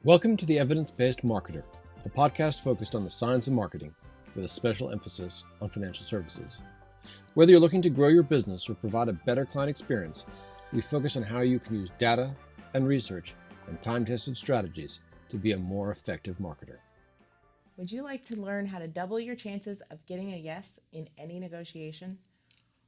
Welcome to The Evidence-Based Marketer, a podcast focused on the science of marketing with a special emphasis on financial services. Whether you're looking to grow your business or provide a better client experience, we focus on how you can use data and research and time-tested strategies to be a more effective marketer. Would you like to learn how to double your chances of getting a yes in any negotiation?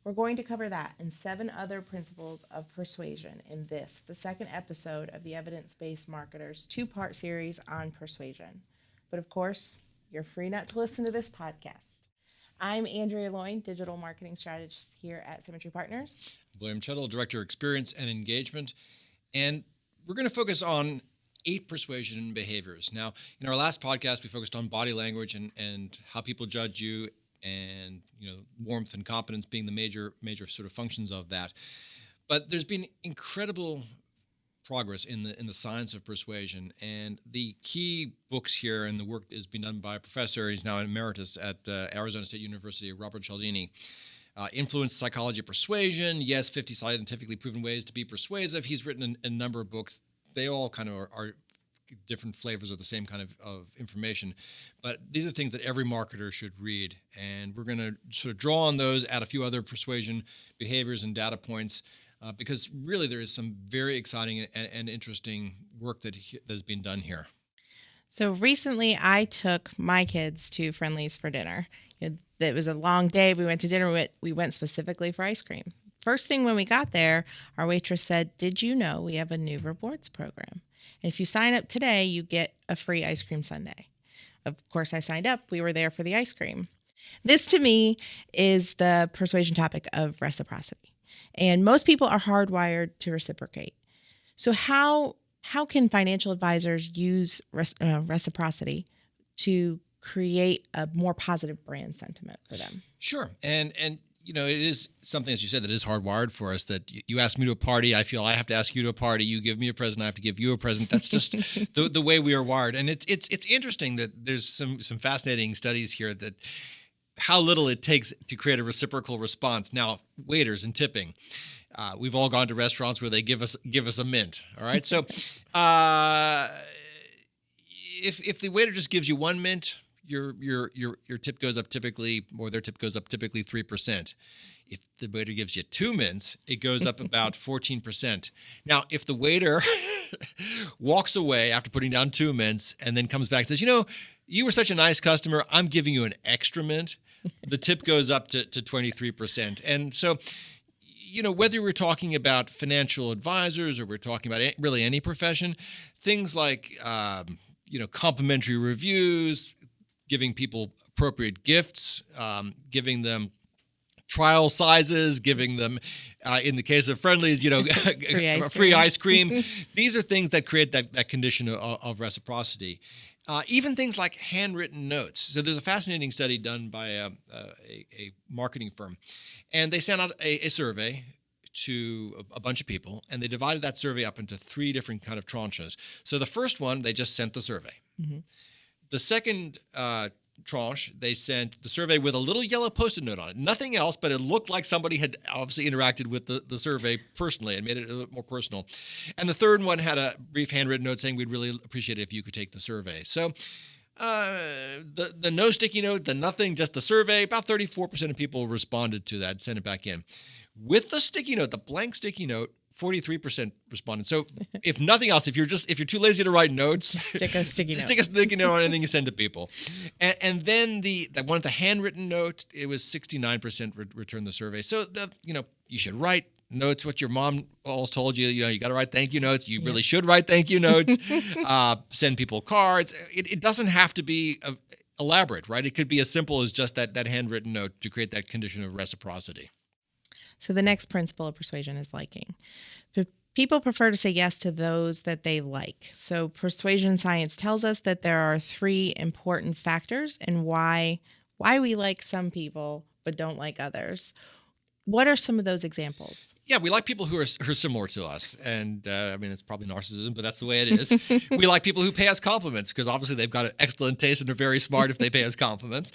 We're going to cover that and 7 other principles of persuasion in this, the second episode of the Evidence-Based Marketers 2-part series on persuasion. But of course, you're free not to listen to this podcast. I'm Andrea Loyne, Digital Marketing Strategist here at Symmetry Partners. William Chettle, Director of Experience and Engagement. And we're going to focus on 8 persuasion behaviors. Now, in our last podcast, we focused on body language and how people judge you, and warmth and competence being the major sort of functions of that. But there's been incredible progress in the science of persuasion, and the key books here, and the work is being done by a professor. He's now emeritus at Arizona State University, Robert Cialdini. Influence Psychology of Persuasion. Yes, 50 scientifically proven ways to be persuasive. He's written a number of books. They all kind of are different flavors of the same kind of information. But these are things that every marketer should read. And we're going to sort of draw on those, add a few other persuasion behaviors and data points, because really there is some very exciting and interesting work that's been done here. So recently I took my kids to Friendly's for dinner. It was a long day. We went to dinner. We went specifically for ice cream. First thing when we got there, our waitress said, "Did you know we have a new rewards program? And if you sign up today, you get a free ice cream sundae." Of course, I signed up. We were there for the ice cream. This, to me, is the persuasion topic of reciprocity. And most people are hardwired to reciprocate. So how can financial advisors use reciprocity to create a more positive brand sentiment for them? Sure. And it is something, as you said, that is hardwired for us, that you ask me to a party, I feel I have to ask you to a party. You give me a present, I have to give you a present. That's just the way we are wired. And it's interesting that there's some fascinating studies here that how little it takes to create a reciprocal response. Now, waiters and tipping. We've all gone to restaurants where they give us a mint. All right. So if the waiter just gives you 1 mint, your tip goes up typically, or their tip goes up typically 3%. If the waiter gives you 2 mints, it goes up about 14%. Now, if the waiter walks away after putting down 2 mints and then comes back and says, "You were such a nice customer, I'm giving you an extra mint," the tip goes up to 23%. And so, whether we're talking about financial advisors or we're talking about really any profession, things like, complimentary reviews, giving people appropriate gifts, giving them trial sizes, giving them, in the case of Friendly's, free ice cream. These are things that create that condition of reciprocity. Even things like handwritten notes. So there's a fascinating study done by a marketing firm, and they sent out a survey to a bunch of people, and they divided that survey up into 3 different kind of tranches. So the first one, they just sent the survey. Mm-hmm. The second tranche, they sent the survey with a little yellow Post-it note on it. Nothing else, but it looked like somebody had obviously interacted with the survey personally and made it a little more personal. And the third one had a brief handwritten note saying, "We'd really appreciate it if you could take the survey." So the no sticky note, the nothing, just the survey, about 34% of people responded to that, sent it back in. With the sticky note, the blank sticky note, 43% responded. So if nothing else, if you're too lazy to write notes, stick a sticky note on anything you send to people. And then that one with the handwritten note, it was 69% returned the survey. So you should write notes. What your mom all told you, you got to write thank you notes. You really should write thank you notes. Send people cards. It doesn't have to be elaborate, right? It could be as simple as just that handwritten note to create that condition of reciprocity. So the next principle of persuasion is liking. People prefer to say yes to those that they like. So persuasion science tells us that there are 3 important factors in why we like some people but don't like others. What are some of those examples? Yeah, we like people who are similar to us. And it's probably narcissism, but that's the way it is. We like people who pay us compliments because obviously they've got an excellent taste and are very smart if they pay us compliments.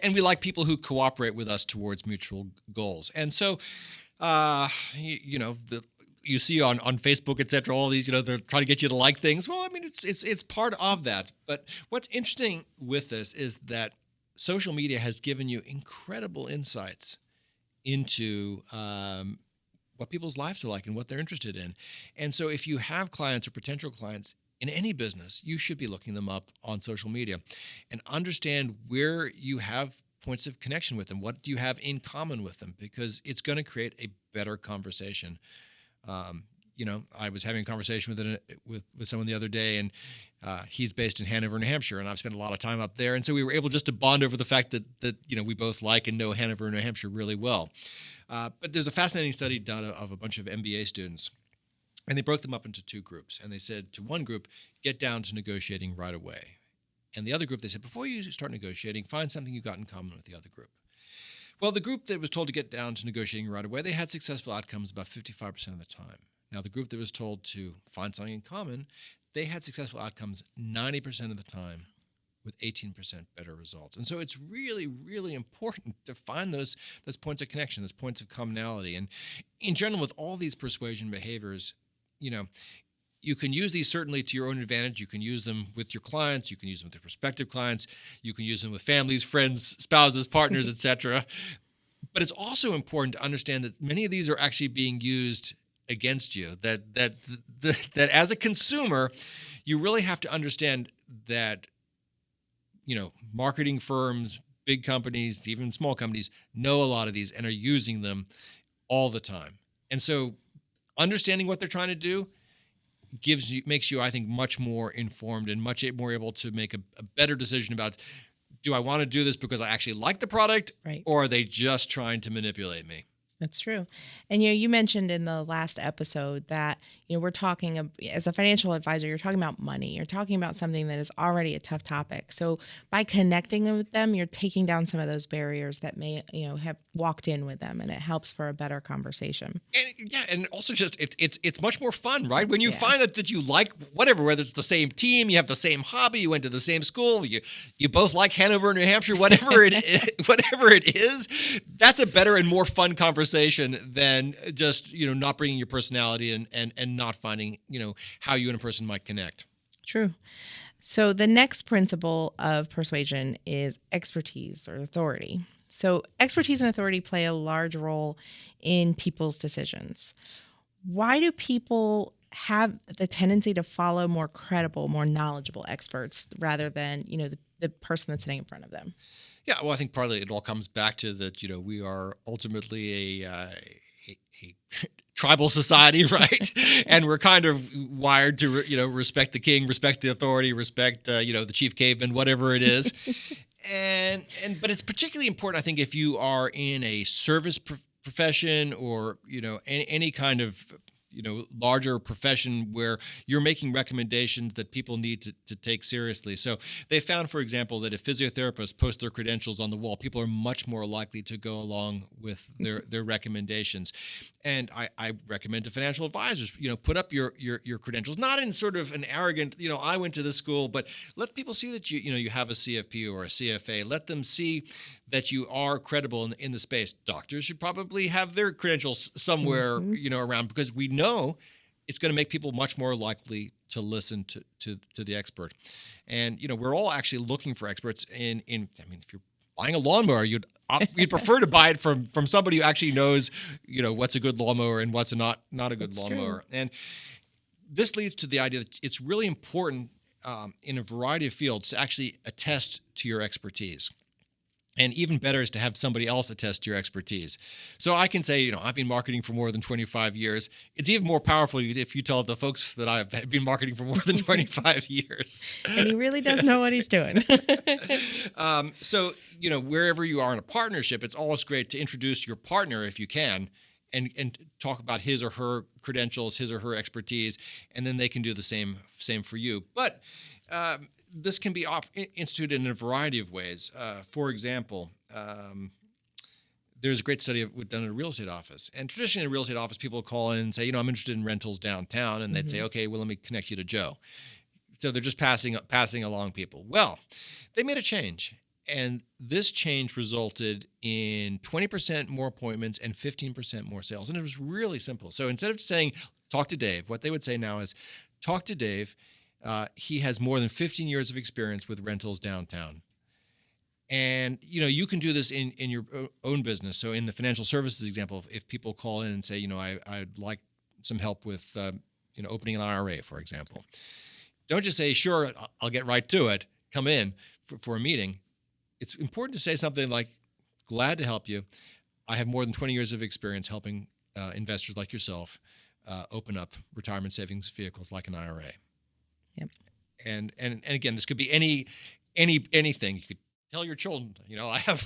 And we like people who cooperate with us towards mutual goals. And so, you see on Facebook, et cetera, all these, they're trying to get you to like things. Well, I mean, it's part of that. But what's interesting with this is that social media has given you incredible insights into what people's lives are like and what they're interested in. And so if you have clients or potential clients in any business, you should be looking them up on social media and understand where you have points of connection with them. What do you have in common with them? Because it's going to create a better conversation. I was having a conversation with someone the other day, and he's based in Hanover, New Hampshire, and I've spent a lot of time up there. And so we were able just to bond over the fact that we both like and know Hanover, New Hampshire really well. But there's a fascinating study done of a bunch of MBA students, and they broke them up into two groups. And they said to one group, get down to negotiating right away. And the other group, they said, before you start negotiating, find something you got in common with the other group. Well, the group that was told to get down to negotiating right away, they had successful outcomes about 55% of the time. Now, the group that was told to find something in common, they had successful outcomes 90% of the time with 18% better results. And so it's really, really important to find those points of connection, those points of commonality. And in general, with all these persuasion behaviors, you can use these certainly to your own advantage. You can use them with your clients. You can use them with your prospective clients. You can use them with families, friends, spouses, partners, etc. But it's also important to understand that many of these are actually being used against you. That as a consumer, you really have to understand that marketing firms, big companies, even small companies know a lot of these and are using them all the time. And so understanding what they're trying to do makes you, I think, much more informed and much more able to make a better decision about, do I want to do this because I actually like the product, right, or are they just trying to manipulate me? That's true. And you mentioned in the last episode that we're talking, as a financial advisor, you're talking about money. You're talking about something that is already a tough topic. So by connecting with them, you're taking down some of those barriers that may have walked in with them, and it helps for a better conversation. And also just it's much more fun, right? When you find that you like whatever, whether it's the same team, you have the same hobby, you went to the same school, you both like Hanover, New Hampshire, whatever it is, that's a better and more fun conversation than just not bringing your personality and not finding how you and a person might connect. True. So the next principle of persuasion is expertise or authority. So expertise and authority play a large role in people's decisions. Why do people have the tendency to follow more credible, more knowledgeable experts rather than the person that's sitting in front of them? Yeah, well, I think partly it all comes back to that. We are ultimately a tribal society, right? And we're kind of wired to respect the king, respect the authority, respect the chief caveman, whatever it is. But it's particularly important, I think, if you are in a service profession or any kind of larger profession where you're making recommendations that people need to take seriously. So they found, for example, that if physiotherapists post their credentials on the wall, people are much more likely to go along with their recommendations. And I recommend to financial advisors, put up your credentials, not in sort of an arrogant, I went to this school, but let people see that you have a CFP or a CFA. Let them see that you are credible in the space. Doctors should probably have their credentials somewhere, around, because we know it's going to make people much more likely to listen to the expert. And we're all actually looking for experts in if you're buying a lawnmower, you'd prefer to buy it from somebody who actually knows, what's a good lawnmower and what's not a good lawnmower. True. And this leads to the idea that it's really important in a variety of fields to actually attest to your expertise. And even better is to have somebody else attest to your expertise. So I can say, I've been marketing for more than 25 years. It's even more powerful if you tell the folks that I've been marketing for more than 25 years. And he really does know what he's doing. So, wherever you are in a partnership, it's always great to introduce your partner if you can, and talk about his or her credentials, his or her expertise, and then they can do the same for you. But this can be instituted in a variety of ways. For example, there's a great study done at a real estate office. And traditionally in a real estate office, people call in and say, I'm interested in rentals downtown. And they'd say, okay, well, let me connect you to Joe. So they're just passing along people. Well, they made a change. And this change resulted in 20% more appointments and 15% more sales. And it was really simple. So instead of saying, talk to Dave. What they would say now is, talk to Dave. He has more than 15 years of experience with rentals downtown. And, you can do this in your own business. So in the financial services example, if people call in and say, I'd like some help with, opening an IRA, for example. Don't just say, sure, I'll get right to it. Come in for a meeting. It's important to say something like, glad to help you. I have more than 20 years of experience helping investors like yourself open up retirement savings vehicles like an IRA. Yep. And again, this could be anything. You could tell your children, I have,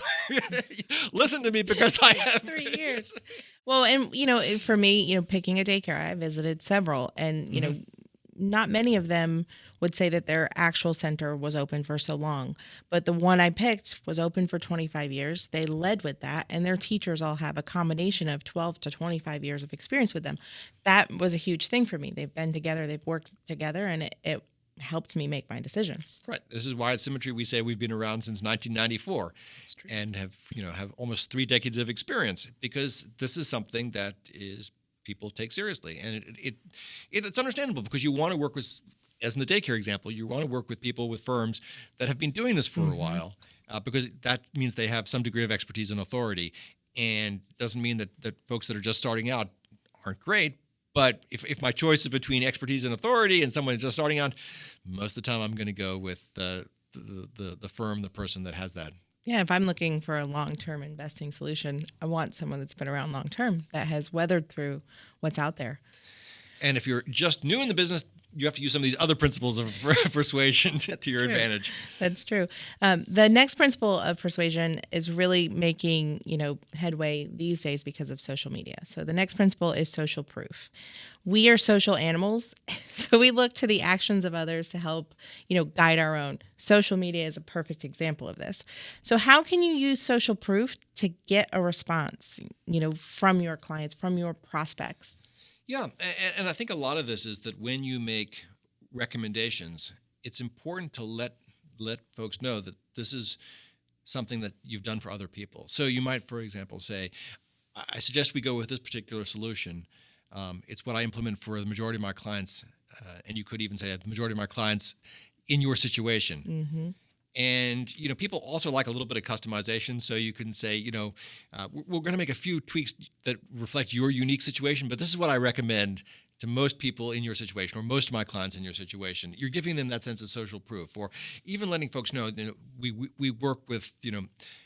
listen to me because I have 3 years. Well, and, for me, picking a daycare, I visited several, and, not many of them would say that their actual center was open for so long. But the one I picked was open for 25 years. They led with that, and their teachers all have a combination of 12 to 25 years of experience with them. That was a huge thing for me. They've been together, they've worked together, and it helped me make my decision. Right. This is why at Symmetry we say we've been around since 1994 and have almost 3 decades of experience, because this is something that is people take seriously. And it's understandable, because you want to work with, as in the daycare example, you want to work with people, with firms that have been doing this for a while, because that means they have some degree of expertise and authority, and doesn't mean that folks that are just starting out aren't great. But if my choice is between expertise and authority and someone just starting out, most of the time I'm going to go with the firm, the person that has that. Yeah, if I'm looking for a long-term investing solution, I want someone that's been around long-term, that has weathered through what's out there. And if you're just new in the business, you have to use some of these other principles of persuasion to your advantage. That's true. The next principle of persuasion is really making, headway these days because of social media. So the next principle is social proof. We are social animals, so we look to the actions of others to help, guide our own. Social media is a perfect example of this. So how can you use social proof to get a response, from your clients, from your prospects? Yeah, and I think a lot of this is that when you make recommendations, it's important to let folks know that this is something that you've done for other people. So you might, for example, say, I suggest we go with this particular solution. It's what I implement for the majority of my clients. And you could even say the majority of my clients in your situation. Mm-hmm. And, people also like a little bit of customization. So you can say, we're going to make a few tweaks that reflect your unique situation, but this is what I recommend to most people in your situation, or most of my clients in your situation. You're giving them that sense of social proof, or even letting folks know, we work with,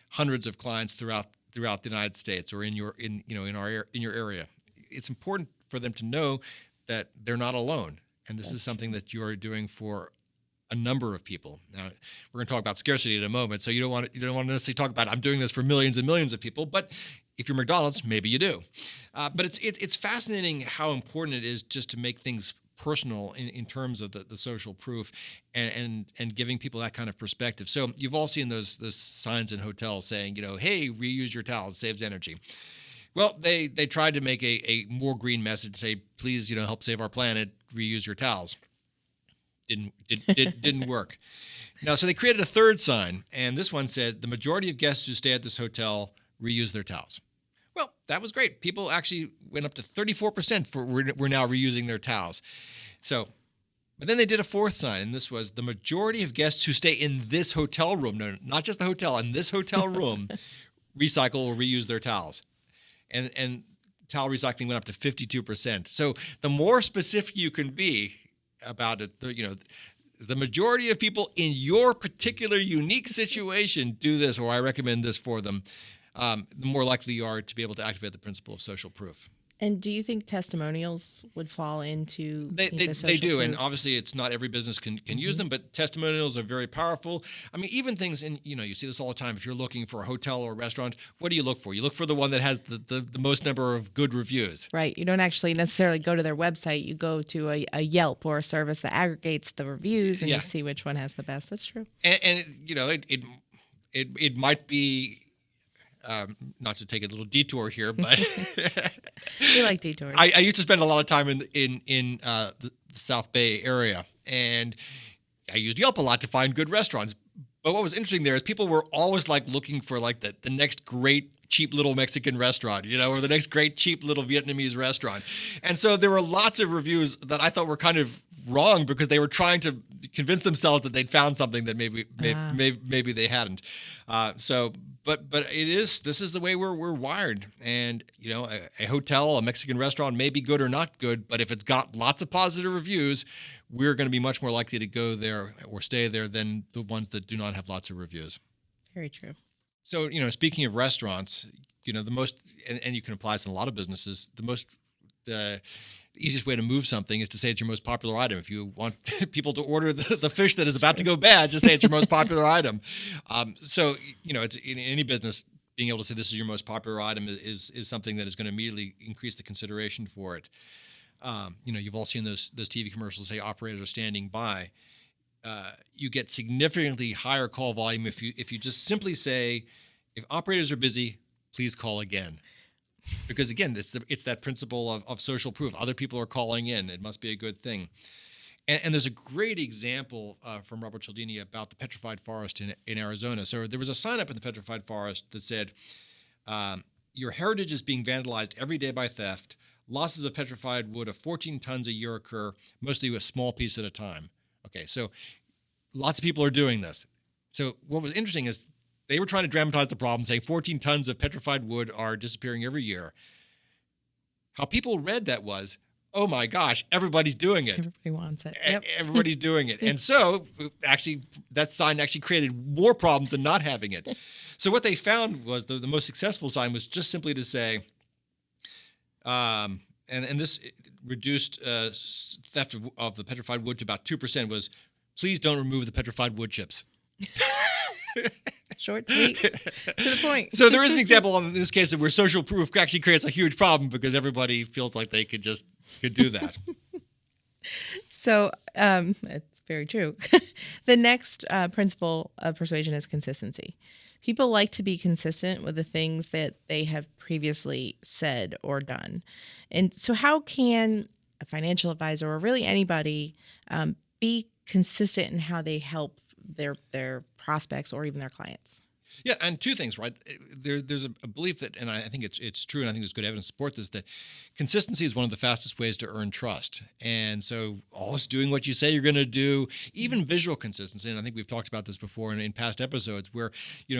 hundreds of clients throughout the United States, or in your area. It's important for them to know that they're not alone. And this is something that you're doing for a number of people. Now, we're going to talk about scarcity in a moment, so you don't want to necessarily talk about I'm doing this for millions and millions of people. But if you're McDonald's, maybe you do. But it's fascinating how important it is just to make things personal in terms of the social proof and giving people that kind of perspective. So you've all seen those signs in hotels saying, hey, reuse your towels, saves energy. Well, they tried to make a more green message, say, please, help save our planet, reuse your towels. Didn't work. Now, so they created a third sign, and this one said, the majority of guests who stay at this hotel reuse their towels. Well, that was great. People actually went up to 34% we're now reusing their towels. So, but then they did a fourth sign, and this was, the majority of guests who stay in this hotel room, no, not just the hotel, in this hotel room, recycle or reuse their towels. And towel recycling went up to 52%. So the more specific you can be about it, the majority of people in your particular unique situation do this, or I recommend this for them, the more likely you are to be able to activate the principle of social proof. And do you think testimonials would fall into they do, and obviously it's not every business can use them, but testimonials are very powerful. I mean, even things in, you see this all the time. If you're looking for a hotel or a restaurant, what do you look for? You look for the one that has the most number of good reviews. Right. You don't actually necessarily go to their website. You go to a Yelp or a service that aggregates the reviews, and you see which one has the best. That's true. And it might be. Not to take a little detour here, but we like detours. I used to spend a lot of time in the South Bay area, and I used Yelp a lot to find good restaurants. But what was interesting there is people were always looking for the next great cheap little Mexican restaurant, or the next great cheap little Vietnamese restaurant. And so there were lots of reviews that I thought were kind of wrong because they were trying to convince themselves that they'd found something that maybe they hadn't. But this is the way we're wired. And, a hotel, a Mexican restaurant may be good or not good, but if it's got lots of positive reviews, we're going to be much more likely to go there or stay there than the ones that do not have lots of reviews. Very true. So, speaking of restaurants, the most, and you can apply this in a lot of businesses, the most easiest way to move something is to say it's your most popular item. If you want people to order the fish that is about to go bad, just say it's your most popular item. So, it's in any business, being able to say this is your most popular item is something that is going to immediately increase the consideration for it. You've all seen those TV commercials say operators are standing by. You get significantly higher call volume if you just simply say, if operators are busy, please call again. Because again, it's that principle of social proof. Other people are calling in. It must be a good thing. And there's a great example from Robert Cialdini about the petrified forest in Arizona. So there was a sign up in the petrified forest that said, your heritage is being vandalized every day by theft. Losses of petrified wood of 14 tons a year occur, mostly a small piece at a time. Okay, so lots of people are doing this. So what was interesting is they were trying to dramatize the problem, saying 14 tons of petrified wood are disappearing every year. How people read that was, oh my gosh, everybody's doing it. Everybody wants it. Yep. Everybody's doing it. And so actually, that sign actually created more problems than not having it. So what they found was the most successful sign was just simply to say, and this reduced theft of the petrified wood to about 2%, was, please don't remove the petrified wood chips. Short, sweet, to the point. So there is an example in this case of where social proof actually creates a huge problem because everybody feels like they could do that. So it's very true. The next principle of persuasion is consistency. People like to be consistent with the things that they have previously said or done. And so how can a financial advisor or really anybody be consistent in how they help their prospects or even their clients? Yeah, and two things, right? There's a belief that, and I think it's true, and I think there's good evidence to support this, that consistency is one of the fastest ways to earn trust. And so always doing what you say you're going to do, even visual consistency, and I think we've talked about this before in past episodes, where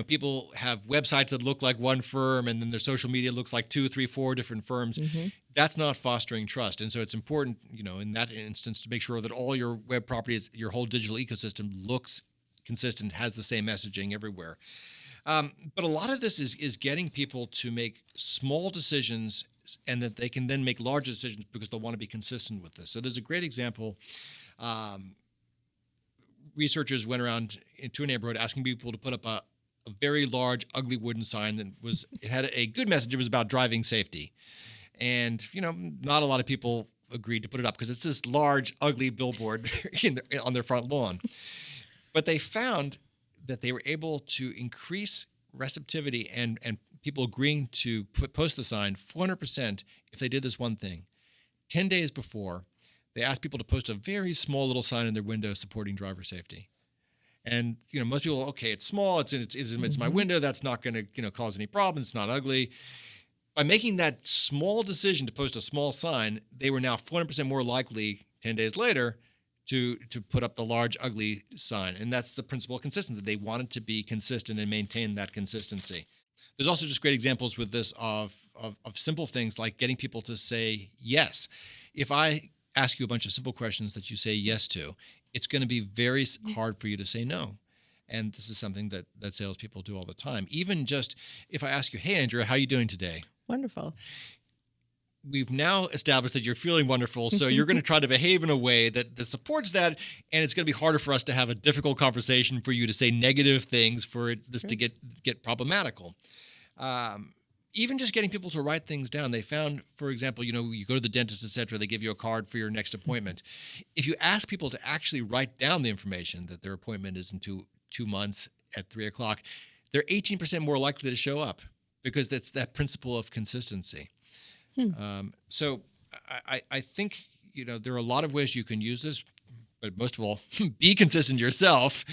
people have websites that look like one firm and then their social media looks like 2, 3, 4 different firms. Mm-hmm. That's not fostering trust. And so it's important, in that instance, to make sure that all your web properties, your whole digital ecosystem looks consistent, has the same messaging everywhere. But a lot of this is getting people to make small decisions and that they can then make larger decisions because they'll want to be consistent with this. So there's a great example. Researchers went around into a neighborhood asking people to put up a very large, ugly wooden sign it had a good message. It was about driving safety. And, not a lot of people agreed to put it up because it's this large, ugly billboard on their front lawn. But they found that they were able to increase receptivity and people agreeing to post the sign 400% if they did this one thing. 10 days before, they asked people to post a very small little sign in their window supporting driver safety. And most people, okay, it's small, it's my window, that's not going to cause any problems, it's not ugly. By making that small decision to post a small sign, they were now 400% more likely 10 days later to put up the large, ugly sign. And that's the principle of consistency. They wanted to be consistent and maintain that consistency. There's also just great examples with this of simple things like getting people to say yes. If I ask you a bunch of simple questions that you say yes to, it's going to be very hard for you to say no. And this is something that salespeople do all the time. Even just if I ask you, hey, Andrea, how are you doing today? Wonderful. We've now established that you're feeling wonderful, so you're going to try to behave in a way that supports that, and it's going to be harder for us to have a difficult conversation for you to say negative things for this to get problematical. Even just getting people to write things down. They found, for example, you go to the dentist, et cetera, they give you a card for your next appointment. If you ask people to actually write down the information that their appointment is in 2 months at 3:00, they're 18% more likely to show up because that's that principle of consistency. So I think, there are a lot of ways you can use this. but most of all, be consistent yourself,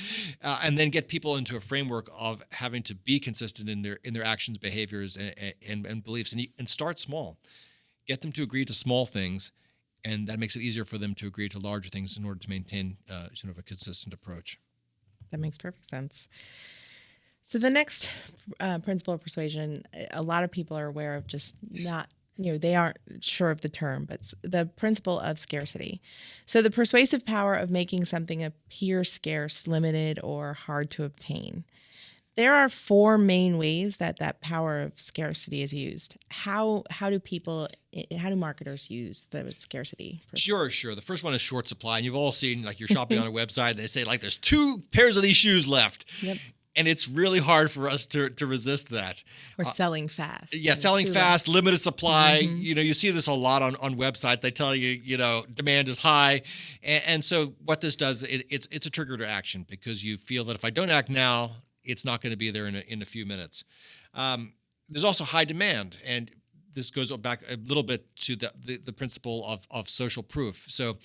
and then get people into a framework of having to be consistent in their actions, behaviors, and beliefs, and start small. Get them to agree to small things, and that makes it easier for them to agree to larger things in order to maintain sort of a consistent approach. That makes perfect sense. So the next principle of persuasion, a lot of people are aware of, just not, they aren't sure of the term, but the principle of scarcity. So the persuasive power of making something appear scarce, limited, or hard to obtain. There are 4 main ways that power of scarcity is used. How do marketers use the scarcity? Sure. The first one is short supply. And you've all seen, like, you're shopping on a website, they say, like, there's 2 pairs of these shoes left. Yep. And it's really hard for us to resist that. Or selling fast. Yeah, selling fast, limited supply. Mm-hmm. You see this a lot on websites. They tell you, demand is high. And so what this does, it's a trigger to action, because you feel that if I don't act now, it's not going to be there in a few minutes. There's also high demand, and this goes back a little bit to the principle of social proof. So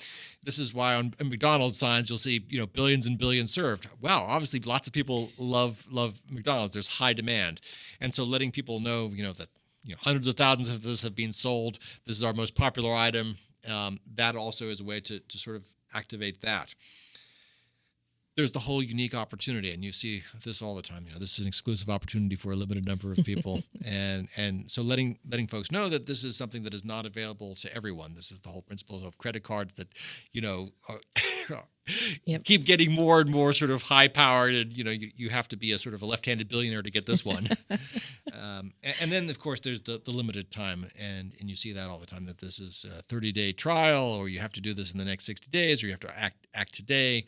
this is why on McDonald's signs you'll see billions and billions served. Wow, obviously lots of people love McDonald's. There's high demand, and so letting people know that hundreds of thousands of this have been sold. This is our most popular item. That also is a way to sort of activate that. There's the whole unique opportunity, and you see this all the time. This is an exclusive opportunity for a limited number of people, and so letting folks know that this is something that is not available to everyone. This is the whole principle of credit cards that Yep. keep getting more and more sort of high powered, and you have to be a sort of a left-handed billionaire to get this one. And then of course there's the limited time, and you see that all the time, that this is a 30-day trial, or you have to do this in the next 60 days, or you have to act today.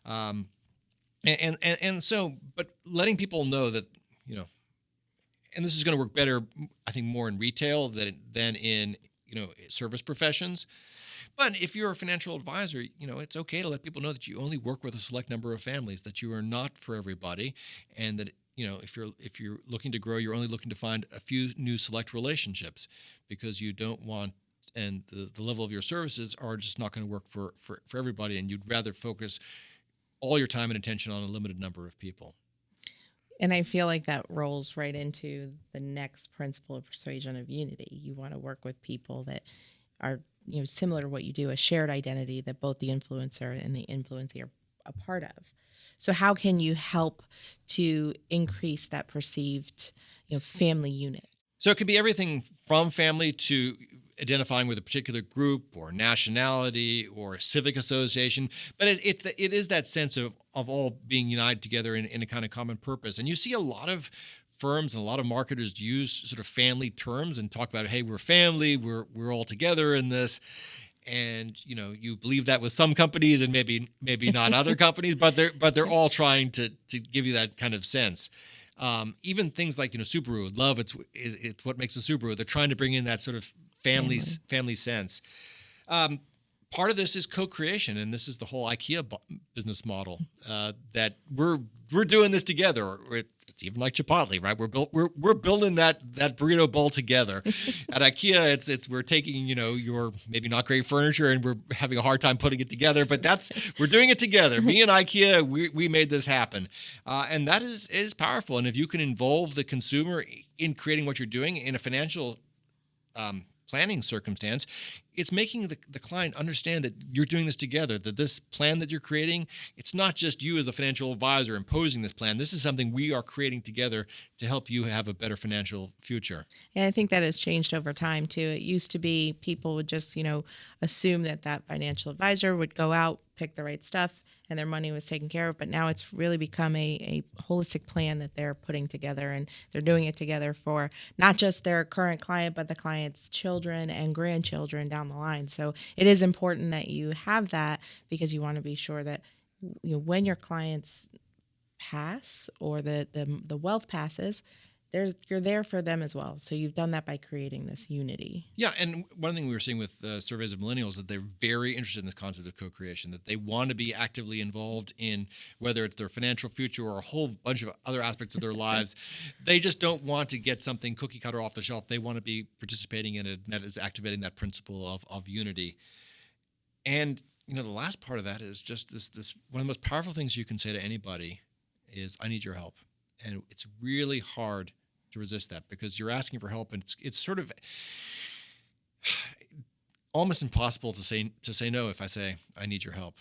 And so, but letting people know that, and this is going to work better, I think, more in retail than in, service professions. But if you're a financial advisor, it's okay to let people know that you only work with a select number of families, that you are not for everybody, and that, if you're looking to grow, you're only looking to find a few new select relationships, because you don't want, and the level of your services are just not going to work for everybody, and you'd rather focus all your time and attention on a limited number of people. And I feel like that rolls right into the next principle of persuasion of unity. You want to work with people that are, similar to what you do, a shared identity that both the influencer and the influencee are a part of. So how can you help to increase that perceived, family unit? So it could be everything from family to identifying with a particular group or nationality or civic association, but it is that sense of all being united together in a kind of common purpose. And you see a lot of firms and a lot of marketers use sort of family terms and talk about, hey, we're family, we're all together in this. And you believe that with some companies and maybe not other companies, but they're all trying to give you that kind of sense. Even things like Subaru, love it's what makes a Subaru. They're trying to bring in that sort of family sense. Part of this is co-creation, and this is the whole IKEA business model, that we're doing this together. Or it's even like Chipotle, right? We're building that burrito bowl together. At IKEA, it's we're taking your maybe not great furniture, and we're having a hard time putting it together. But we're doing it together. Me and IKEA, we made this happen, and that is powerful. And if you can involve the consumer in creating what you're doing in a financial planning circumstance, it's making the client understand that you're doing this together, that this plan that you're creating, it's not just you as a financial advisor imposing this plan. This is something we are creating together to help you have a better financial future. And I think that has changed over time too. It used to be people would just, assume that financial advisor would go out, pick the right stuff, and their money was taken care of. But now it's really become a holistic plan that they're putting together, and they're doing it together for not just their current client, but the client's children and grandchildren down the line. So it is important that you have that, because you want to be sure that when your clients pass or the wealth passes, you're there for them as well. So you've done that by creating this unity. Yeah, and one thing we were seeing with surveys of millennials, that they're very interested in this concept of co-creation, that they want to be actively involved in whether it's their financial future or a whole bunch of other aspects of their lives. They just don't want to get something cookie cutter off the shelf. They want to be participating in it, and that is activating that principle of unity. And the last part of that is just this one of the most powerful things you can say to anybody is, I need your help. And it's really hard to resist that because you're asking for help, and it's sort of almost impossible to say no if I say, I need your help.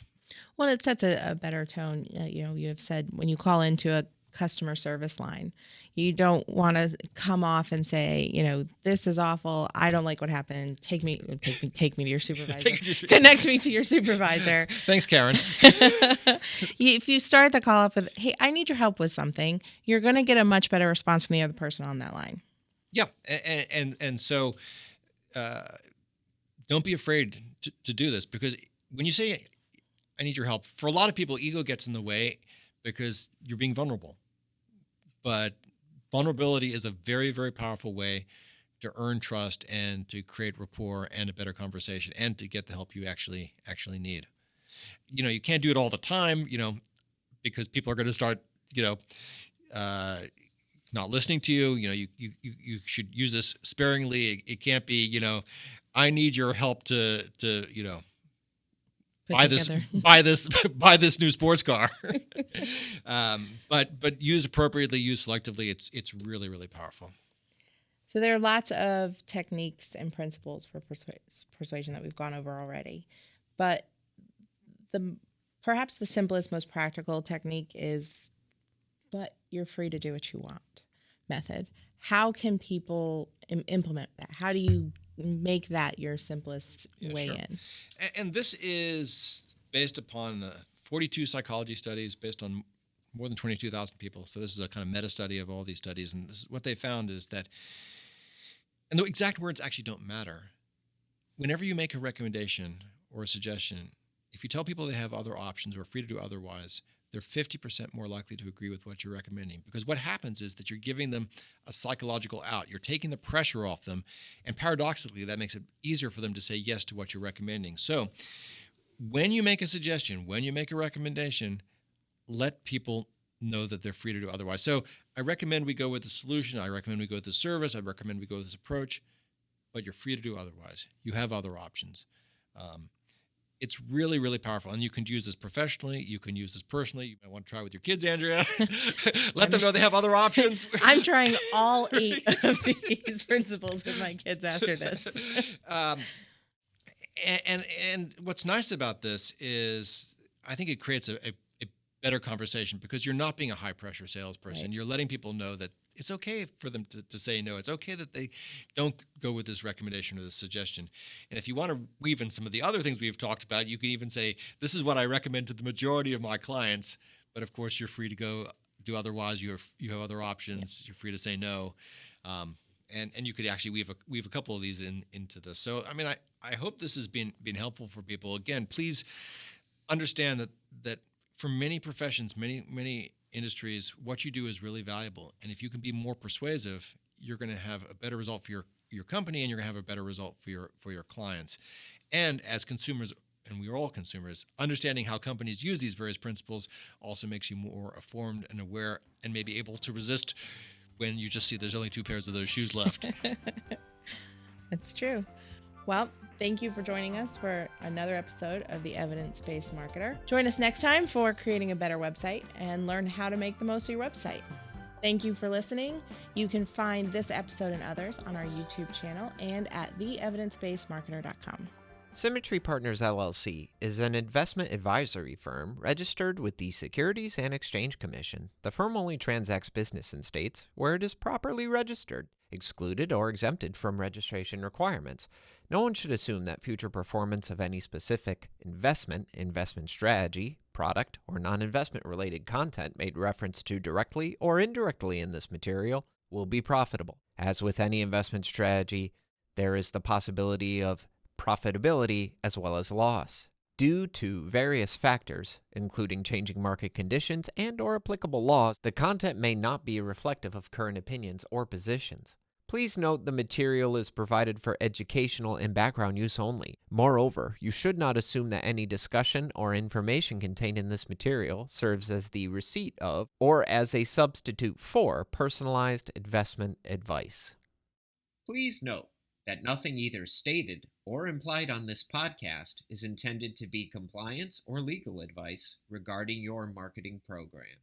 Well, it sets a better tone. You have said when you call into a customer service line, you don't want to come off and say, this is awful. I don't like what happened. Take me to your supervisor. Connect me to your supervisor. Thanks, Karen. If you start the call off with, hey, I need your help with something, you're going to get a much better response from the other person on that line. Yeah. And so don't be afraid to do this, because when you say, I need your help, for a lot of people, ego gets in the way because you're being vulnerable. But vulnerability is a very, very powerful way to earn trust and to create rapport and a better conversation and to get the help you actually need. You can't do it all the time, because people are going to start, not listening to you. You should use this sparingly. It can't be, I need your help to buy this new sports car. But use appropriately, use selectively. It's really, really powerful. So there are lots of techniques and principles for persuasion that we've gone over already, but perhaps the simplest, most practical technique is, but you're free to do what you want method. How can people implement that? How do you make that your simplest way in? And this is based upon 42 psychology studies based on more than 22,000 people. So this is a kind of meta study of all these studies. And this is what they found is that, and the exact words actually don't matter. Whenever you make a recommendation or a suggestion, if you tell people they have other options or are free to do otherwise, they're 50% more likely to agree with what you're recommending. Because what happens is that you're giving them a psychological out. You're taking the pressure off them. And paradoxically, that makes it easier for them to say yes to what you're recommending. So when you make a suggestion, when you make a recommendation, let people know that they're free to do otherwise. So I recommend we go with the solution. I recommend we go with the service. I recommend we go with this approach. But you're free to do otherwise. You have other options. It's really, really powerful. And you can use this professionally. You can use this personally. You might want to try with your kids, Andrea. Let them know they have other options. I'm trying all 8 of these principles with my kids after this. And what's nice about this is I think it creates a better conversation because you're not being a high-pressure salesperson. Right. You're letting people know that it's okay for them to say no. It's okay that they don't go with this recommendation or this suggestion. And if you want to weave in some of the other things we've talked about, you can even say, this is what I recommend to the majority of my clients. But of course, you're free to go do otherwise. You have other options. Yeah. You're free to say no. And you could actually weave a couple of these into this. So, I mean, I hope this has been helpful for people. Again, please understand that for many professions, many industries, what you do is really valuable. And if you can be more persuasive, you're going to have a better result for your company, and you're going to have a better result for your clients. And as consumers, and we are all consumers, understanding how companies use these various principles also makes you more informed and aware and maybe able to resist when you just see there's only 2 pairs of those shoes left. That's true. Well, thank you for joining us for another episode of The Evidence-Based Marketer. Join us next time for creating a better website and learn how to make the most of your website. Thank you for listening. You can find this episode and others on our YouTube channel and at theevidencebasedmarketer.com. Symmetry Partners, LLC is an investment advisory firm registered with the Securities and Exchange Commission. The firm only transacts business in states where it is properly registered, excluded or exempted from registration requirements. No one should assume that future performance of any specific investment strategy, product, or non-investment related content made reference to directly or indirectly in this material will be profitable. As with any investment strategy, there is the possibility of profitability as well as loss. Due to various factors, including changing market conditions and/or applicable laws, the content may not be reflective of current opinions or positions. Please note the material is provided for educational and background use only. Moreover, you should not assume that any discussion or information contained in this material serves as the receipt of or as a substitute for personalized investment advice. Please note, that nothing either stated or implied on this podcast is intended to be compliance or legal advice regarding your marketing program.